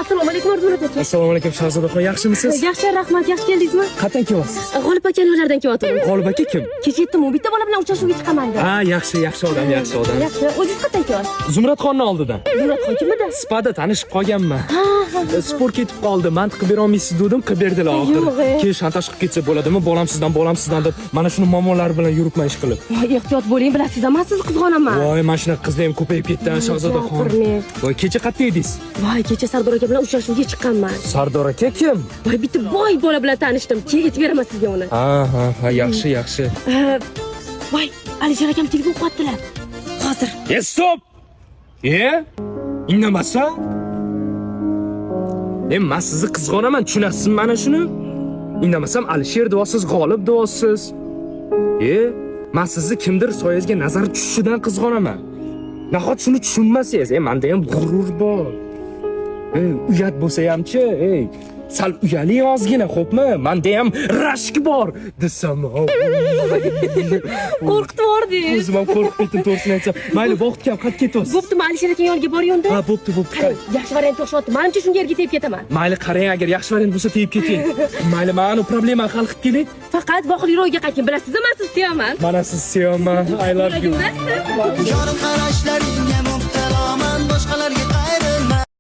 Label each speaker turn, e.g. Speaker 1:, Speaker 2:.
Speaker 1: Assalomu alaykum Arzulat aka.
Speaker 2: Assalomu alaykum Shahzodaxon, yaxshimisiz?
Speaker 1: Yaxshi, rahmat. Yaxshi keldingizmi?
Speaker 2: Qatdan kelyapsiz?
Speaker 1: G'olib akaning uylaridan kelyapman.
Speaker 2: G'olib aka kim?
Speaker 1: Kecha aytdim, u bitta bola bilan uchrashuvga chiqaman deb.
Speaker 2: Ha, yaxshi odam, yaxshi odam.
Speaker 1: Yaxshi. O'zingiz qatdan kelyapsiz?
Speaker 2: Zumradxonning oldidan.
Speaker 1: Zumradxon kimida?
Speaker 2: Spada tanishib qolganman.
Speaker 1: Ha.
Speaker 2: Sport ketib qoldi. Men qilib bera olmaysiz dedim, qilib berdilar oxiri. Keyin shantaj qilib ketsa bo'ladimi? Bolam sizdan deb mana shuni momonlar bilan yuribman ish qilib.
Speaker 1: Voy, ehtiyot bo'ling, bilasiz, men sizni qizg'onaman.
Speaker 2: Voy, mana shunaqa qizlar ham ko'payib ketdi, Shahzodaxon. Voy, kecha qayerda edingiz?
Speaker 1: Voy, kecha Sardor aka bilan uchrashuvga chiqqanman.
Speaker 2: Sardor aka kim?
Speaker 1: Voy, bitta boy bola bilan tanishdim. Keyin aytib beraman sizga uni.
Speaker 2: Ha, yaxshi.
Speaker 1: Voy, Alisher akam telefon qilyaptilar. Hozir.
Speaker 2: Stop! Indamasa? Men sizni qizg'onaman, tushunasizmi mana shuni? Indamasam Alisher deyapsiz, G'olib deyapsiz. Men sizni kimdir soyangizga nazar tushishidan qizg'onaman. Nahot shuni tushunmasangiz, menda ham g'urur bor. Uyat bo'lsa hamchi, sal uyaling ozgina, xo'pmi? Menda ham rashk bor desam.
Speaker 1: Qo'rqitib yubordingiz.
Speaker 2: O'zim ham qo'rqib ketdim, to'g'risini aytsam. Mayli, vaqtga ham qaytib ketyapsiz.
Speaker 1: Bo'ptimi, Alisher akaning yoniga boryapti?
Speaker 2: Ha, bo'pti.
Speaker 1: Yaxshi variant o'xshatdi. Menimcha shunga yerga tegib ketaman.
Speaker 2: Mayli, qarang, agar yaxshi variant bo'lsa tegib keting. Mayli, mana problemani hal qilib keling.
Speaker 1: Faqat voqili ro'yga qayting. Bilasiz, men sizni sevaman.
Speaker 2: Mana siz sevaman. I love you.
Speaker 1: Yuragimda siz.
Speaker 3: Yorug' qarashlaringga